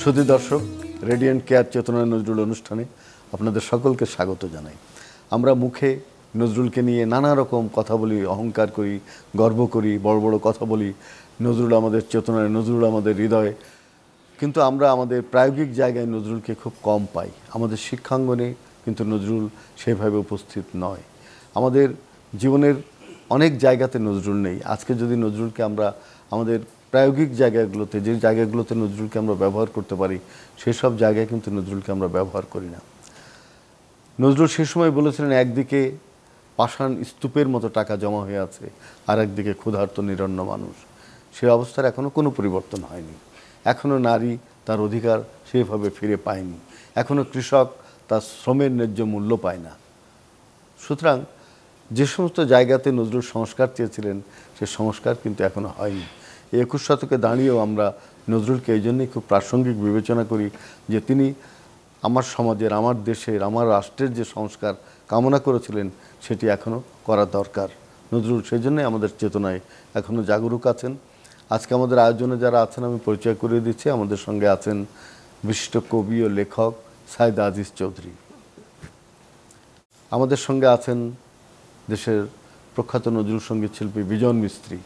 সুধী দর্শক, radiant care চেতনা নজরুল অনুষ্ঠানে আপনাদের সকলকে স্বাগত জানাই। আমরা মুখে নজরুলকে নিয়ে নানা রকম কথা বলি, অহংকার করি, গর্ব করি, বড় বড় কথা বলি। নজরুল আমাদের চেতনায়, নজরুল আমাদের হৃদয়ে। কিন্তু আমরা আমাদের প্রায়োগিক জায়গায় নজরুলকে খুব কম পাই। আমাদের শিক্ষাঙ্গনে কিন্তু নজরুল সেভাবে উপস্থিত নয়। আমাদের জীবনের অনেক জায়গাতে নজরুল নেই। আজকে যদি নজরুলকে আমরা আমাদের প্রায়োগিক জায়গাগুলোতে, যে জায়গাগুলোতে নজরুলকে আমরা ব্যবহার করতে পারি, সেসব জায়গায় কিন্তু নজরুলকে আমরা ব্যবহার করি না। নজরুল সে সময় বলেছিলেন, একদিকে পাষাণ স্তূপের মতো টাকা জমা হয়ে আছে, আর একদিকে ক্ষুধার্ত নিরন্ন মানুষ। সে অবস্থার এখনও কোনো পরিবর্তন হয়নি। এখনও নারী তার অধিকার সেভাবে ফিরে পায়নি। এখনও কৃষক তার শ্রমের ন্যায্য মূল্য পায় না। সুতরাং যে সমস্ত জায়গাতে নজরুল সংস্কার চেয়েছিলেন, সে সংস্কার কিন্তু এখনও হয়নি। 21 শতকে দাঁড়িয়েও আমরা নজরুলকে এই জন্যই খুব প্রাসঙ্গিক বিবেচনা করি যে তিনি আমার সমাজের, আমার দেশের, আমার রাষ্ট্রের যে সংস্কার কামনা করেছিলেন, সেটি এখনও করা দরকার। নজরুল সেই জন্যই আমাদের চেতনায় এখনও জাগরুক আছেন। আজকে আমাদের আয়োজনে যারা আছেন আমি পরিচয় করিয়ে দিচ্ছি। আমাদের সঙ্গে আছেন বিশিষ্ট কবি ও লেখক সাইদ আজিজ চৌধুরী। আমাদের সঙ্গে আছেন দেশের প্রখ্যাত নজরুল সঙ্গীত শিল্পী বিজন মিস্ত্রি।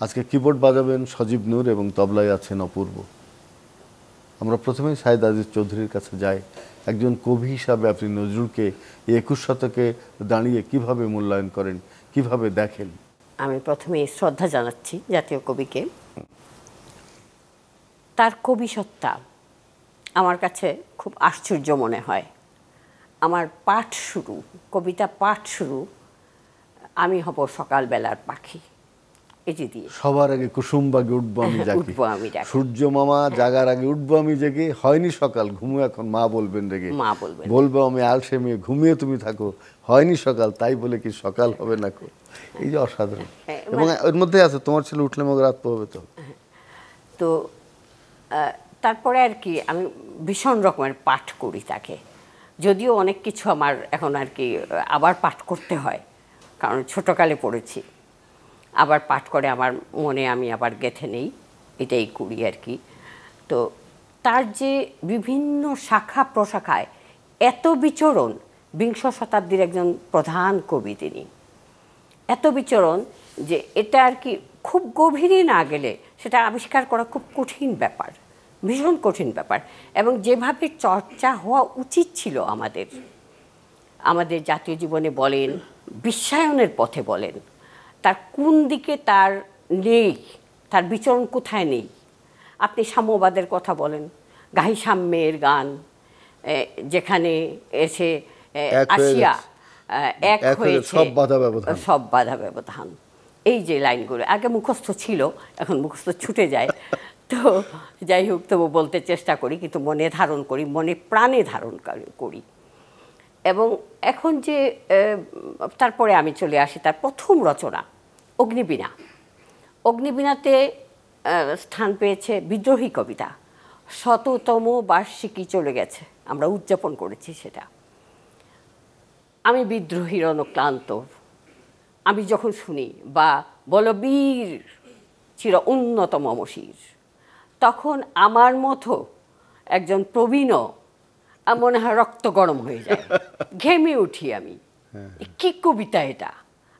আজকে কিবোর্ড বাজাবেন সজীব নূর এবং তবলায় আছেন অপূর্ব। আমরা প্রথমেই সাইদ আজিজ চৌধুরীর কাছে যাই। একজন কবি হিসাবে আপনি নজরুলকে 21 শতকে দাঁড়িয়ে কিভাবে মূল্যায়ন করেন, কিভাবে দেখেন? আমি প্রথমে শ্রদ্ধা জানাচ্ছি জাতীয় কবিকে। তার কবিসত্তা আমার কাছে খুব আশ্চর্য মনে হয়। আমার পাঠ শুরু, কবিতা পাঠ শুরু, আমি হব সকালবেলার পাখি, এটি দিয়ে। সবার আগে কুসুমবাগে উঠবো আমি জাগি, সূর্য মামা জাগার আগে উঠবো আমি জেগে, হয়নি সকাল ঘুমো এখন মা বলবেন রেগে, মা বলবেন বলবো আমি আলসে মেয়ে ঘুমিয়ে তুমি থাকো, হয়নি সকাল তাই বলে কি সকাল হবে না কো। এই যে অসাধারণ। এবং এর মধ্যে আছে তোমার ছেলে উঠলে মগ রাত পোহাবে তো। তো তারপরে আর কি আমি ভীষণ রকমের পাঠ করি তাকে। যদিও অনেক কিছু আমার এখন আর কি আবার পাঠ করতে হয়, কারণ ছোটকালে পড়েছি। আবার পাঠ করে আমার মনে আমি আবার গেঁথে নেই, এটাই করি আর কি। তো তার যে বিভিন্ন শাখা প্রশাখায় এত বিচরণ, বিংশ শতাব্দীর একজন প্রধান কবি তিনি, এত বিচরণ যে এটা আর কি খুব গভীরে না গেলে সেটা আবিষ্কার করা খুব কঠিন ব্যাপার, ভীষণ কঠিন ব্যাপার। এবং যেভাবে চর্চা হওয়া উচিত ছিল আমাদের জাতীয় জীবনে বলেন, বিশ্বায়নের পথে বলেন, তার কোন দিকে তার নেই, তার বিচরণ কোথায় নেই। আপনি সাম্যবাদের কথা বলেন, গাহি সাম্যের গান, যেখানে এসে আসিয়া এক হয়েছে সব বাধা ব্যবধান, এই যে লাইনগুলো আগে মুখস্থ ছিল, এখন মুখস্থ ছুটে যায়। তো যাই হোক, তবু বলতে চেষ্টা করি, কিন্তু মনে ধারণ করি, মনে প্রাণে ধারণ করি। এবং এখন যে তারপরে আমি চলে আসি তার প্রথম রচনা অগ্নিবীণা। অগ্নিবীণাতে স্থান পেয়েছে বিদ্রোহী কবিতা। 100তম বার্ষিকী চলে গেছে, আমরা উদযাপন করেছি সেটা। আমি বিদ্রোহীর অনুক্লান্ত, আমি যখন শুনি, বা বলবীর চির উন্নত মমশির, তখন আমার মতো একজন প্রবীণ মনে হয় রক্ত গরম হয়ে যায়, ঘেমে উঠি আমি। কি কবিতা এটা!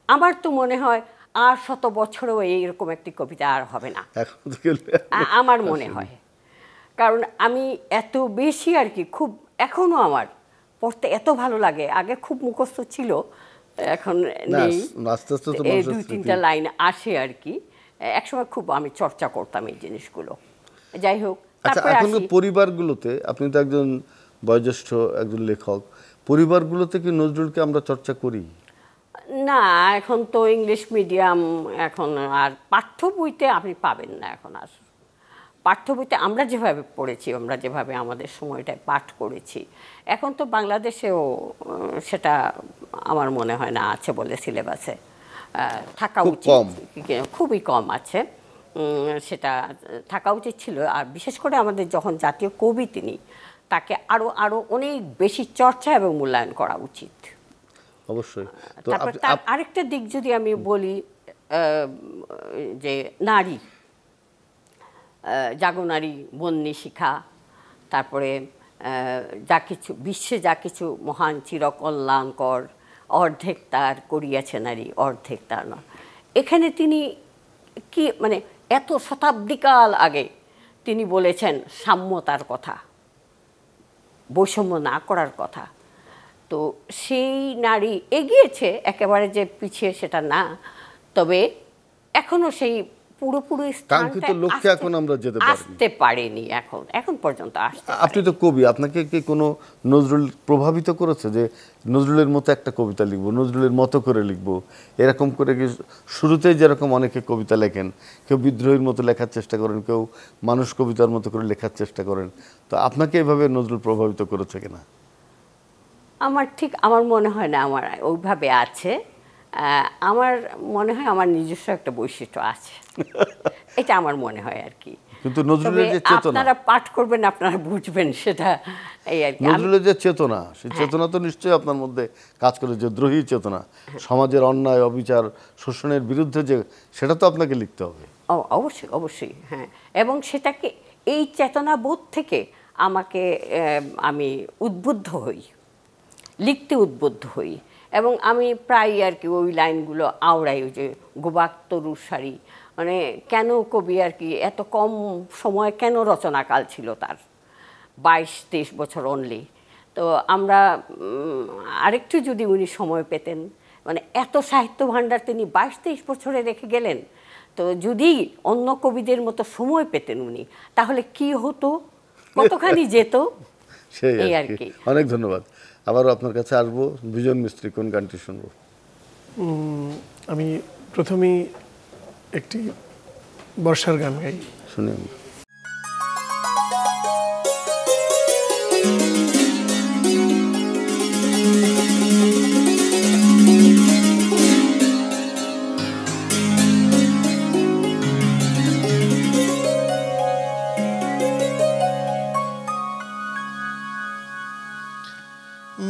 আমার তো মনে হয় আর 100 বছরেও এইরকম একটি কবিতা আর হবে না, আমার মনে হয়। কারণ আমি এত বেশি আর কি, খুব এখনও আমার পড়তে এত ভালো লাগে। আগে খুব মুখস্থ ছিল, এখন নেই, 2-3টা লাইন আসে আর কি। একসময় খুব আমি চর্চা করতাম এই জিনিসগুলো। যাই হোক, এখন পরিবারগুলোতে, আপনি তো একজন বয়োজ্যেষ্ঠ একজন লেখক, পরিবারগুলোতে কি নজরুলকে আমরা চর্চা করি? না, এখন তো ইংলিশ মিডিয়াম, এখন আর পাঠ্য বইতে আপনি পাবেন না। এখন আর পাঠ্য বইতে আমরা যেভাবে পড়েছি, আমরা যেভাবে আমাদের সময়টায় পাঠ করেছি, এখন তো বাংলাদেশেও সেটা আমার মনে হয় না আছে বলে সিলেবাসে থাকা উচিত, খুবই কম আছে। সেটা থাকা উচিত ছিল। আর বিশেষ করে আমাদের যখন জাতীয় কবি তিনি, তাকে আরও অনেক বেশি চর্চা এবং মূল্যায়ন করা উচিত। অবশ্যই। তারপর তার আরেকটা দিক যদি আমি বলি, যে নারী, জাগনারী বন্যী শিখা, তারপরে যা কিছু বিশ্বে যা কিছু মহান চিরকল্যাণকর, অর্ধেক তার করিয়াছে নারী অর্ধেক তার নয়। এখানে তিনি কি মানে এত শতাব্দীকাল আগে তিনি বলেছেন সাম্যতার কথা, বৈষম্য না করার কথা। তো সেই নারী এগিয়েছে, একেবারে যে পিছিয়ে সেটা না, তবে এখনো সেই পুরোপুরি কাঙ্ক্ষিত লক্ষ্যে এখন আমরা যেতে পারিনি, আসতে পারেনি, এখন পর্যন্ত আসতে। আপনি তো কবি, আপনাকে কি কোনো নজরুল প্রভাবিত করেছে যে নজরুলের মতো একটা কবিতা লিখবো, নজরুলের মতো করে লিখবো, এরকম করে কি? শুরুতেই যেরকম অনেকে কবিতা লেখেন, কেউ বিদ্রোহীর মতো লেখার চেষ্টা করেন, কেউ মানুষ কবিতার মতো করে লেখার চেষ্টা করেন, তো আপনাকে এভাবে নজরুল প্রভাবিত করেছে কিনা? আমার মনে হয় না আমার ওইভাবে আছে। আমার মনে হয় আমার নিজস্ব একটা বৈশিষ্ট্য আছে, এটা আমার মনে হয় আর কি। কিন্তু নজরুলের যে চেতনা, আপনারা পাঠ করবেন, আপনারা বুঝবেন সেটা, এই আর কি। নজরুলের যে চেতনা, সেই চেতনা তো নিশ্চয়ই আপনার মধ্যে কাজ করে, যে দ্রোহী চেতনা, সমাজের অন্যায় অবিচার শোষণের বিরুদ্ধে, যে সেটা তো আপনাকে লিখতে হবে। অবশ্যই অবশ্যই, হ্যাঁ। এবং সেটাকে, এই চেতনাবোধ থেকে আমি উদ্বুদ্ধ হই, লিখতে উদ্বুদ্ধ হই। এবং আমি প্রায় আর কি ওই লাইনগুলো আওড়াই, ওই যে গোবাক তরুর শাড়ি, মানে কেন কবি আর কি এত কম সময়, কেন রচনাকাল ছিল তার 22-23 বছর অনলি। তো আমরা আরেকটু যদি উনি সময় পেতেন, মানে এত সাহিত্য ভাণ্ডার তিনি 22-23 বছরে রেখে গেলেন, তো যদি অন্য কবিদের মতো সময় পেতেন উনি, তাহলে কি হতো, কতখানি যেত, সেই আর কি। অনেক ধন্যবাদ। আবারও আপনার কাছে আসবো। বিজন মিস্ত্রি কোন গানটি শুনবো? আমি প্রথমেই একটি বর্ষার গান গাই, শুনি আমরা।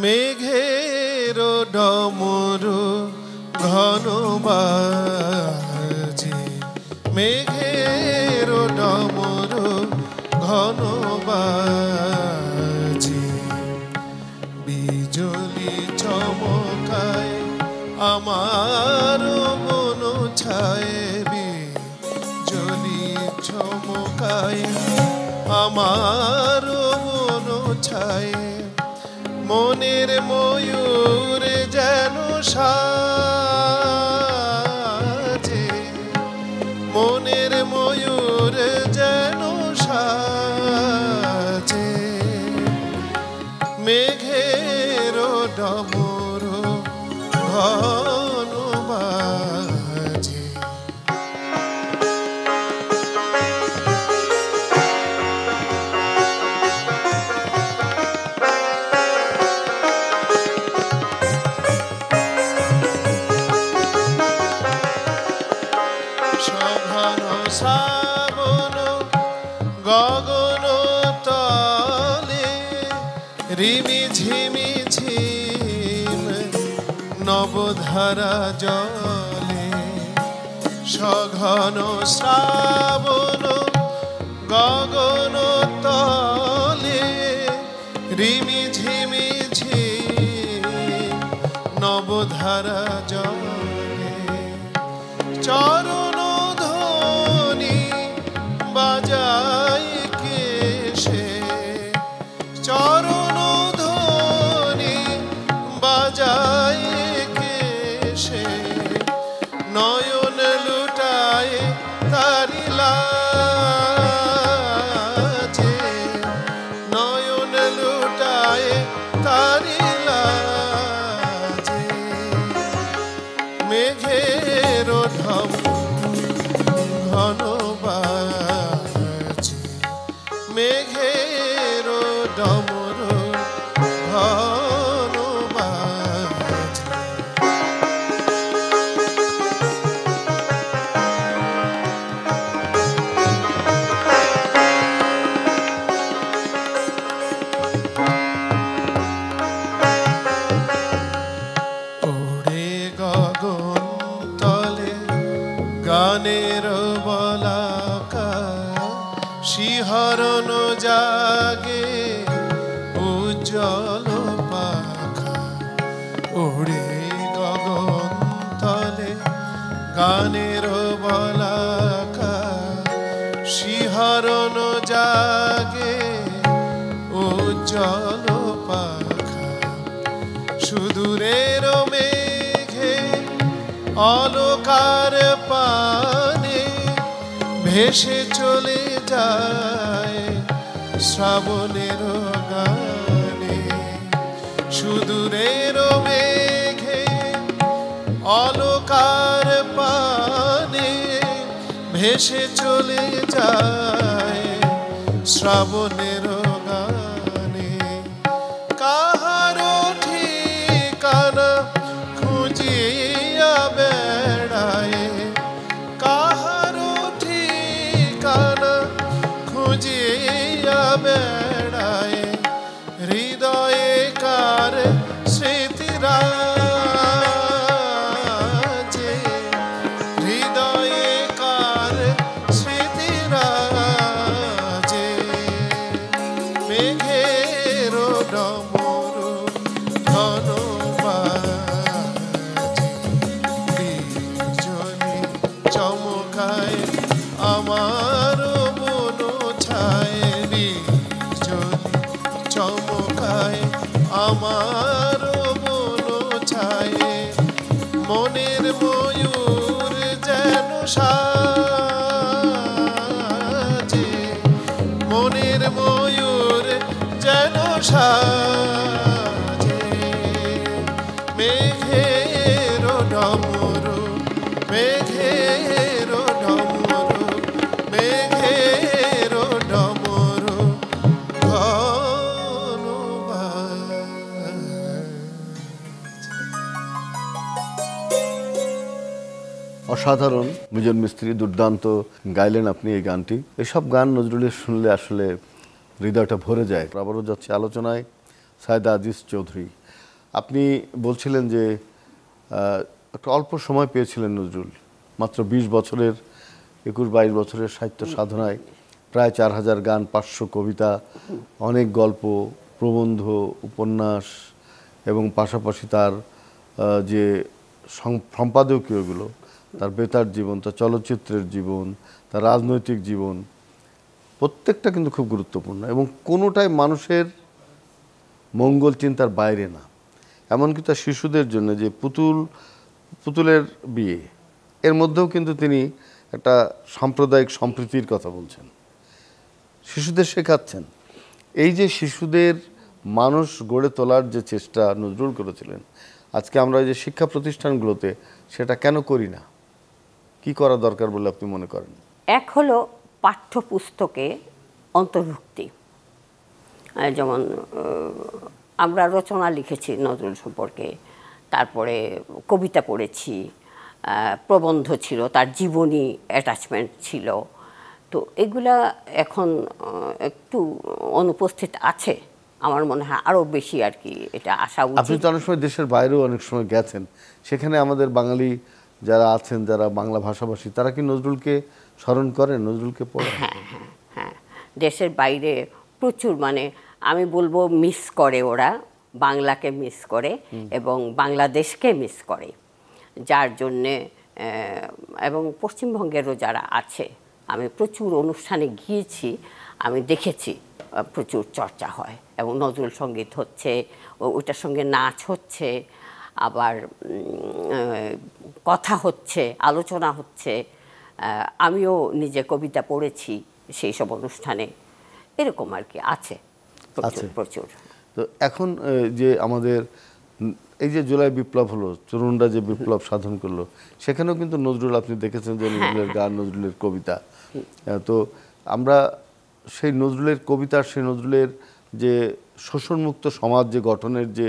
মেঘের ডমরু ঘন বাজে, মেঘের ডমরু ঘন বাজে, বিজলি চমকায় আমার মন ছায়, বিজলি চমকায় আমার মন ছায়, মনের ময়ূর যেন সাজে, মনের ময়ূর যেন সাজে, মেঘের ডমরু ঘন বাজে। শ্রাবণ গগন তলে রিমি ঝিমি ঝিম নবধারা জলে, সঘন শ্রাবণ গগন তলে রিমি ঝিমি ঝিম নবধারা জলে, চরণ ধ্বনি বাজায় কেশে, চরণ ধ্বনি বাজায় কেশে, নয়ন লুটায় তারি লাজে, নয়ন লুটায় তারি লাজে, মেঘের ঢম ঘন বাজে, মেঘের ডমরু ঘন বাজে। ওরে গগন তলে গানের বলাকা, উজ্জ্বল পাখা ওড়ে গগন তলে গানের বলাকা শিহরণ জাগে উজ্জ্বল পাখা সুদূরের মেঘে অলকার পানে ভেসে চলে যায় শ্রাবণের গানে সুদূরের মেঘে অলকার পানে ভেসে চলে যায় শ্রাবণের গানে কাহারো ঠিকানা খুঁজিয়া বেড়ায় কাহারো ঠিকানা খুঁজিয়া বেড়ায় হৃদয়ে কার স্মৃতিরা হৃদয়ে কার স্মৃতিরা মেঘের ডমরু ঘন বাজে বিজলি চমকায় আমার মন ছায় বিজলি চমকায় আমার মন ছায় মনের ময়ূর যেন সাজে মনের ময়ূর যেন সাজে মেঘের ডমরু মেঘের ডমরু মেঘের ডমরু ঘন বাজে। অসাধারণ মিজন মিস্ত্রি, দুর্দান্ত গাইলেন আপনি এই গানটি। এসব গান নজরুলের শুনলে আসলে হৃদয়টা ভরে যায়। আবারও যাচ্ছে আলোচনায় সায়েদা আজিজ চৌধুরী। আপনি বলছিলেন যে একটা অল্প সময় পেয়েছিলেন নজরুল, মাত্র 20 বছরের 21-22 বছরের সাহিত্য সাধনায় প্রায় 4000 গান, 500 কবিতা, অনেক গল্প, প্রবন্ধ, উপন্যাস এবং পাশাপাশি তার যে সম্পাদকীয়গুলো, তার বেতার জীবন, তার চলচ্চিত্রের জীবন, তার রাজনৈতিক জীবন, প্রত্যেকটা কিন্তু খুব গুরুত্বপূর্ণ এবং কোনোটাই মানুষের মঙ্গল চিন্তার বাইরে না। এমনকি তার শিশুদের জন্য যে পুতুলের বিয়ে, এর মধ্যেও কিন্তু তিনি একটা সাম্প্রদায়িক সম্প্রীতির কথা বলছেন, শিশুদের শেখাচ্ছেন। এই যে শিশুদের মানুষ গড়ে তোলার যে চেষ্টা নজরুল করেছিলেন, আজকে আমরা যে শিক্ষা প্রতিষ্ঠানগুলোতে সেটা কেন করি না? কি করা দরকার বলে আপনি মনে করেন? এক হলো পাঠ্যপুস্তকে অন্তর্ভুক্তি। যেমন আমরা রচনা লিখেছি নজরুল সম্পর্কে, তারপরে কবিতা পড়েছি, প্রবন্ধ ছিল, তার জীবনী অ্যাটাচমেন্ট ছিল। তো এগুলা এখন একটু অনুপস্থিত আছে। আমার মনে হয় আরও বেশি আর কি এটা আসা উচিত। আপনি তো অনেক সময় দেশের বাইরেও অনেক সময় গেছেন, সেখানে আমাদের বাঙালি যারা আছেন, যারা বাংলা ভাষাভাষী, তারা কি নজরুলকে স্মরণ করেন, নজরুলকে পড়েন? হ্যাঁ হ্যাঁ হ্যাঁ, দেশের বাইরে প্রচুর, মানে আমি বলবো মিস করে ওরা, বাংলাকে মিস করে এবং বাংলাদেশকে মিস করে, যার জন্যে এবং পশ্চিমবঙ্গেরও যারা আছে, আমি প্রচুর অনুষ্ঠানে গিয়েছি, আমি দেখেছি প্রচুর চর্চা হয় এবং নজরুল সঙ্গীত হচ্ছে, ওইটার সঙ্গে নাচ হচ্ছে, আবার কথা হচ্ছে, আলোচনা হচ্ছে। আমিও নিজে কবিতা পড়েছি সেই সব অনুষ্ঠানে, এরকম আর কি আছে প্রচুর প্রচুর। তো এখন যে আমাদের এই যে জুলাই বিপ্লব হলো, তরুণরা যে বিপ্লব সাধন করলো, সেখানেও কিন্তু নজরুল, আপনি দেখেছেন যে নজরুলের গান, নজরুলের কবিতা। তো আমরা সেই নজরুলের কবিতা, সেই নজরুলের যে শোষণমুক্ত সমাজ যে গঠনের যে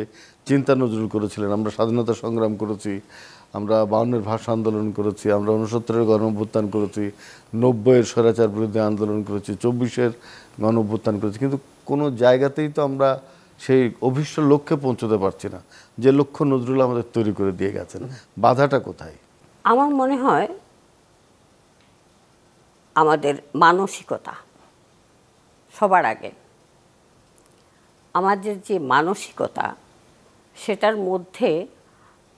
চিন্তা নজরুল করেছিলেন, আমরা স্বাধীনতা সংগ্রাম করেছি, আমরা 52-এর ভাষা আন্দোলন করেছি, আমরা 69-এর গণঅভ্যুত্থান করেছি, 90-এর স্বৈরাচার বিরুদ্ধে আন্দোলন করেছি, 24-এর গণঅভ্যুত্থান করেছি, কিন্তু কোনো জায়গাতেই তো আমরা সেই অভীষ্ট লক্ষ্যে পৌঁছতে পারছি না, যে লক্ষ্য নজরুল আমাদের তৈরি করে দিয়ে গেছেন। বাধাটা কোথায়? আমার মনে হয় আমাদের মানসিকতা সবার আগে। আমাদের যে মানসিকতা সেটার মধ্যে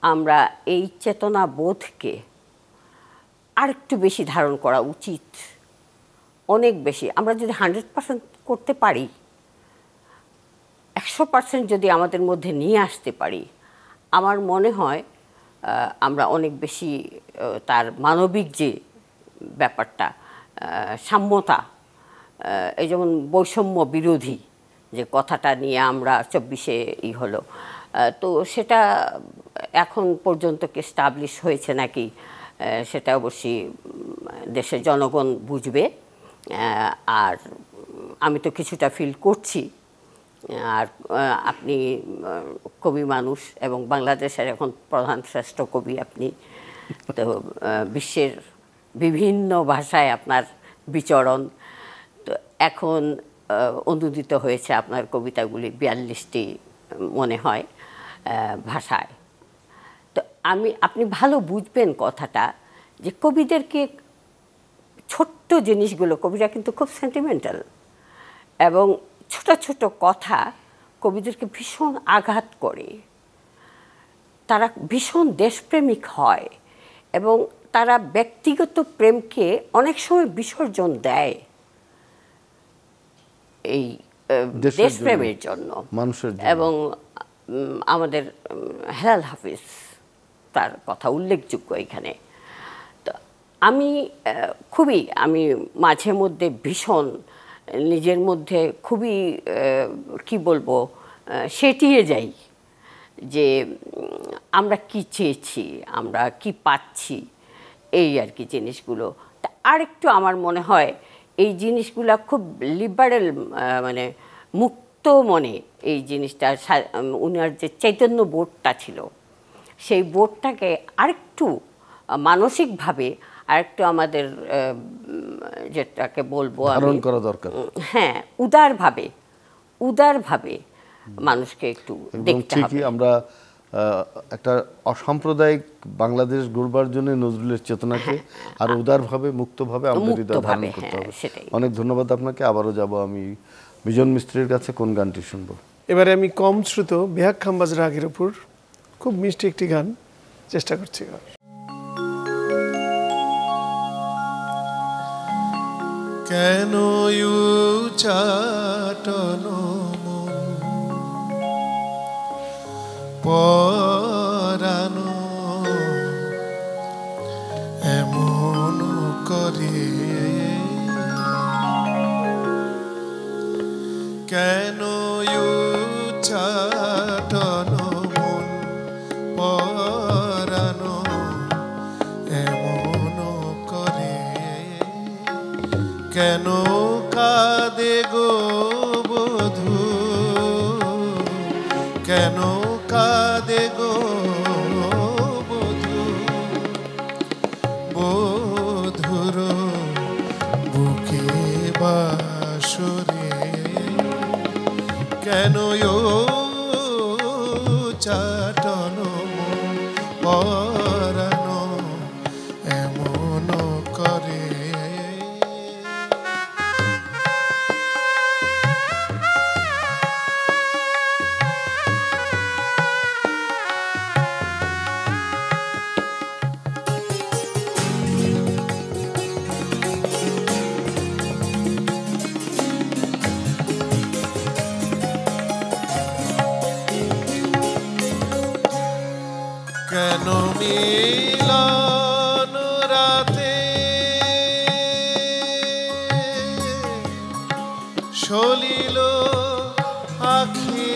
আমরা এই চেতনা বোধকে আরেকটু বেশি ধারণ করা উচিত, অনেক বেশি। আমরা যদি 100% করতে পারি, 100% যদি আমাদের মধ্যে নিয়ে আসতে পারি, আমার মনে হয় আমরা অনেক বেশি তার মানবিক যে ব্যাপারটা, সাম্যতা, এই যেমন বৈষম্য বিরোধী যে কথাটা নিয়ে আমরা 24-এ হলো, তো সেটা এখন পর্যন্ত কি এস্টাবলিশ হয়েছে নাকি সেটা অবশ্যই দেশের জনগণ বুঝবে। আর আমি তো কিছুটা ফিল করছি। আর আপনি কবি মানুষ এবং বাংলাদেশের এখন প্রধান শ্রেষ্ঠ কবি আপনি, তো বিশ্বের বিভিন্ন ভাষায় আপনার বিচরণ, তো এখন অনুদিত হয়েছে আপনার কবিতাগুলি 42টি মনে হয় ভাষায়। তো আপনি ভালো বুঝবেন কথাটা যে কবিদেরকে ছোট্ট জিনিসগুলো, কবিরা কিন্তু খুব সেন্টিমেন্টাল, এবং ছোট ছোট কথা কবিদেরকে ভীষণ আঘাত করে। তারা ভীষণ দেশপ্রেমিক হয় এবং তারা ব্যক্তিগত প্রেমকে অনেক সময় বিসর্জন দেয় এই দেশপ্রেমের জন্য, মানুষের জন্য। এবং আমাদের হেলাল হাফিজ তার কথা উল্লেখযোগ্য এখানে। তো আমি মাঝে মধ্যে ভীষণ নিজের মধ্যে খুবই কি বলবো সেটিয়ে যাই যে আমরা কি চেয়েছি, আমরা কি পাচ্ছি, এই আর কি জিনিসগুলো। তা আরেকটু আমার মনে হয় এই জিনিসগুলো খুব লিবারেল, মানে মুক্ত মনে এই জিনিসটা, উনার যে চৈতন্য বোধটা ছিল সেই বোধটাকে আরেকটু মানসিকভাবে আরেকটু আমাদের যেটাকে বলবো ধারণ করা দরকার। হ্যাঁ, উদারভাবে মানুষকে একটু দেখতে হবে। ঠিকই, আমরা একটা অসাম্প্রদায়িক বাংলাদেশ গড়বার জন্য নজরুলের চেতনাকে আর উদারভাবে মুক্তভাবে আমাদের হৃদয়ে ধারণ করতে হবে। অনেক ধন্যবাদ আপনাকে। আবারও যাব আমি বিজন মিস্ত্রির কাছে। কোন গানটি শুনবো এবারে? আমি কম শ্রুত বেহাগ খাম্বাজ রাগের উপর খুব মিষ্টি একটি গান চেষ্টা করছি। কেন চাটন পরানো এমন করে, কেন চাটন পরানো এমন করে, কেন কাঁদে গো বধূ, কেন কাঁদে গো বধূ, বধুর বুকে বাসরে, কেন চাটন পরানো এমন করে। কেন মিলন রাতে সলিল আখি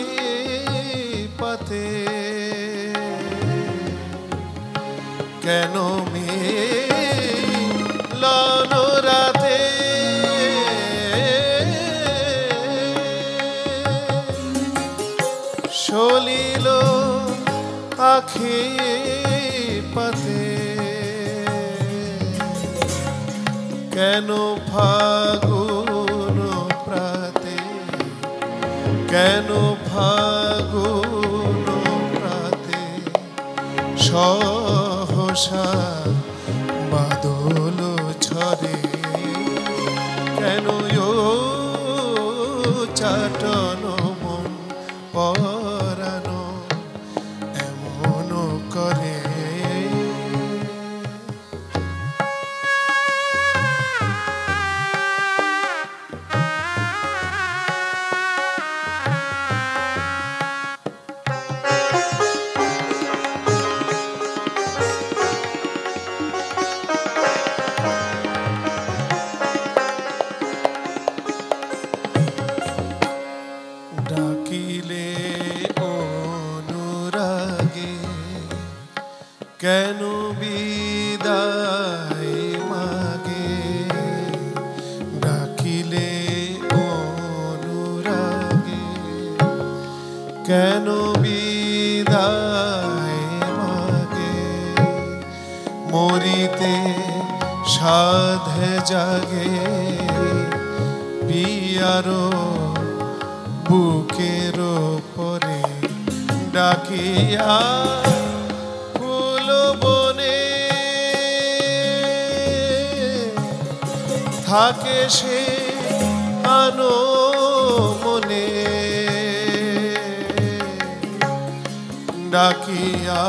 পাতে, কেন মিলন রাতে সলিল আখি পাতে, কেন ফাগুন প্রাতে, কেন ফাগুন প্রাতে সহসা বাদল ঝরে, কেন চাটন মন পরানো এমন করে। ডাকিলে অনুরাগে কেন বিদায় মাগে, ডাকিলে অনুরাগে কেন বিদায় মাগে, মরিতে সাধে জাগে পিয়ারো বুকের পরে, ডাকিয়া ফুল বনে থাকে সে আনো মনে, ডাকিয়া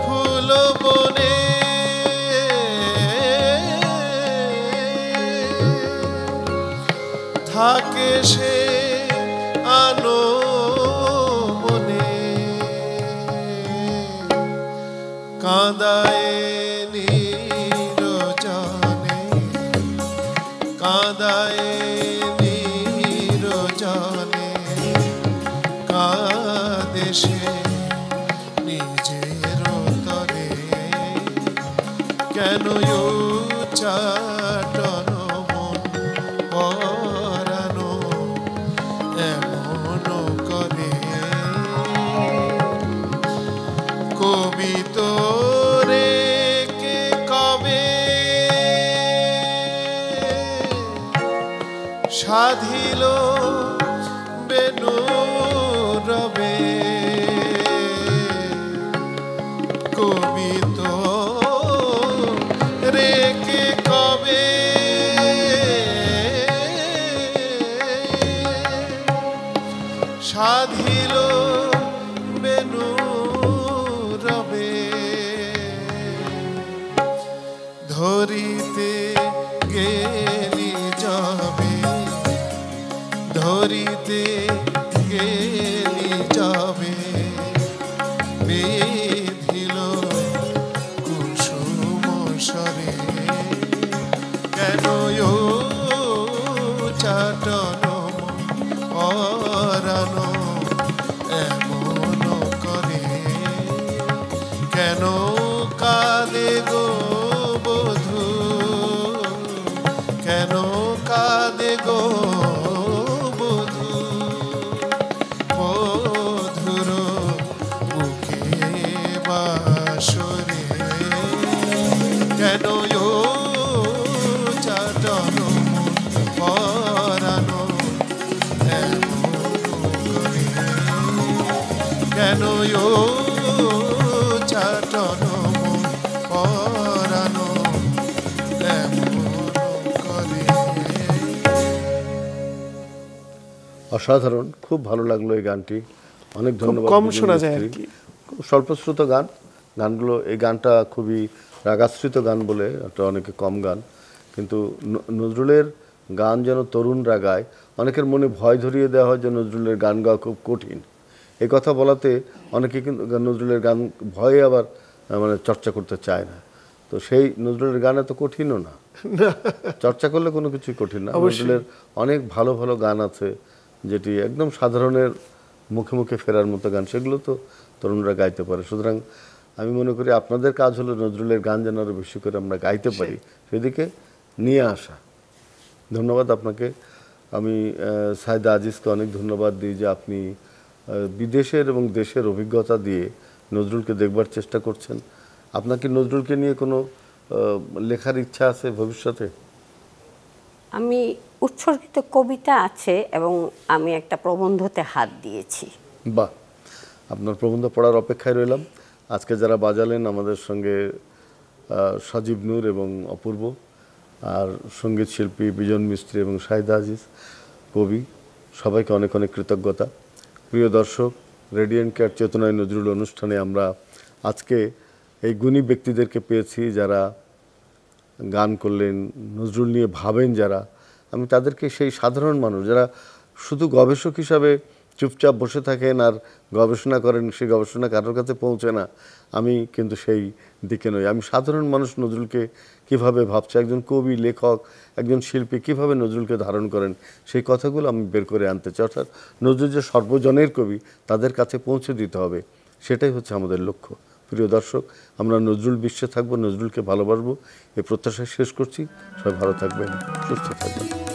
ফুল বনে থাকে সে আনো মনে, কাঁদায় নিরজনে, কাঁদায় নিরজনে, কাঁদে সে নিজের তরে, কেন চাটন মন পরানো এমন করে। কবি তোরে কে কবে সাধিল বেনু রবে, কবি তোরে কে কবে সাধিল বেনু রবে, ধরিতে গেলি যাবে, ধরিতে গেলি যাবে, বেধিল কুসুম সরে, কেন চাটন পরানো এমন করে, কেন কাঁদে গো বধূ, কেন কাঁদে গো বধূ, বধুর বুকে বাসরে, কেন চাটন পরানো কেন চাটন পরানো করে। অসাধারণ, খুব ভালো লাগলো এই গানটি, অনেক ধন্যবাদ। কম শোনা যায় আর কি, খুব স্বল্পশ্রুত গান, গানগুলো এই গানটা খুবই রাগাশ্রিত গান বলে একটা অনেকে কম গান, কিন্তু নজরুলের গান যেন তরুণরা গায়, অনেকের মনে ভয় ধরিয়ে দেওয়া হয় যে নজরুলের গান গাওয়া খুব কঠিন। এই কথা বলাতে অনেকে কিন্তু নজরুলের গান ভয়ে আবার মানে চর্চা করতে চায় না, তো সেই নজরুলের গান এত কঠিনও না, চর্চা করলে কোনো কিছুই কঠিন না। নজরুলের অনেক ভালো ভালো গান আছে যেটি একদম সাধারণের মুখে মুখে ফেরার মতো গান, সেগুলো তো তরুণরা গাইতে পারে। সুতরাং আমি মনে করি আপনাদের কাজ হলো নজরুলের গান যেন আরও বেশি করে আমরা গাইতে পারি, সেদিকে নিয়ে আসা। ধন্যবাদ আপনাকে। আমি সাইদা আজিজকে অনেক ধন্যবাদ দিই যে আপনি বিদেশের এবং দেশের অভিজ্ঞতা দিয়ে নজরুলকে দেখবার চেষ্টা করছেন। আপনার কি নজরুলকে নিয়ে কোনো লেখার ইচ্ছা আছে ভবিষ্যতে? আমি উৎসর্গিত কবিতা আছে এবং আমি একটা প্রবন্ধতে হাত দিয়েছি। বাহ, আপনার প্রবন্ধ পড়ার অপেক্ষায় রইলাম। আজকে যারা বাজালেন আমাদের সঙ্গে সজীব নূর এবং অপূর্ব, আর সঙ্গীত শিল্পী বিজন মিস্ত্রি এবং সাইদা আজিজ, কবি সবাইকে অনেক অনেক কৃতজ্ঞতা। প্রিয় দর্শক, রেডিয়েন্ট কেয়ার চেতনায় নজরুল অনুষ্ঠানে আমরা আজকে এই গুণী ব্যক্তিদেরকে পেয়েছি যারা গান করলেন, নজরুল নিয়ে ভাবেন যারা। আমি তাদেরকে, সেই সাধারণ মানুষ যারা শুধু গবেষক হিসাবে চুপচাপ বসে থাকেন আর গবেষণা করেন, সেই গবেষণা কারোর কাছে পৌঁছে না, আমি কিন্তু সেই দিকে নই। আমি সাধারণ মানুষ নজরুলকে কিভাবে ভাবছে, একজন কবি, লেখক, একজন শিল্পী কিভাবে নজরুলকে ধারণ করেন, সেই কথাগুলো আমি বের করে আনতে চাই। অর্থাৎ নজরুল যে সর্বজনের কবি, তাদের কাছে পৌঁছে দিতে হবে, সেটাই হচ্ছে আমাদের লক্ষ্য। প্রিয় দর্শক, আমরা নজরুল বিশ্বে থাকবো, নজরুলকে ভালোবাসবো, এই প্রত্যাশা শেষ করছি। সবাই ভালো থাকবেন, সুস্থ থাকবেন।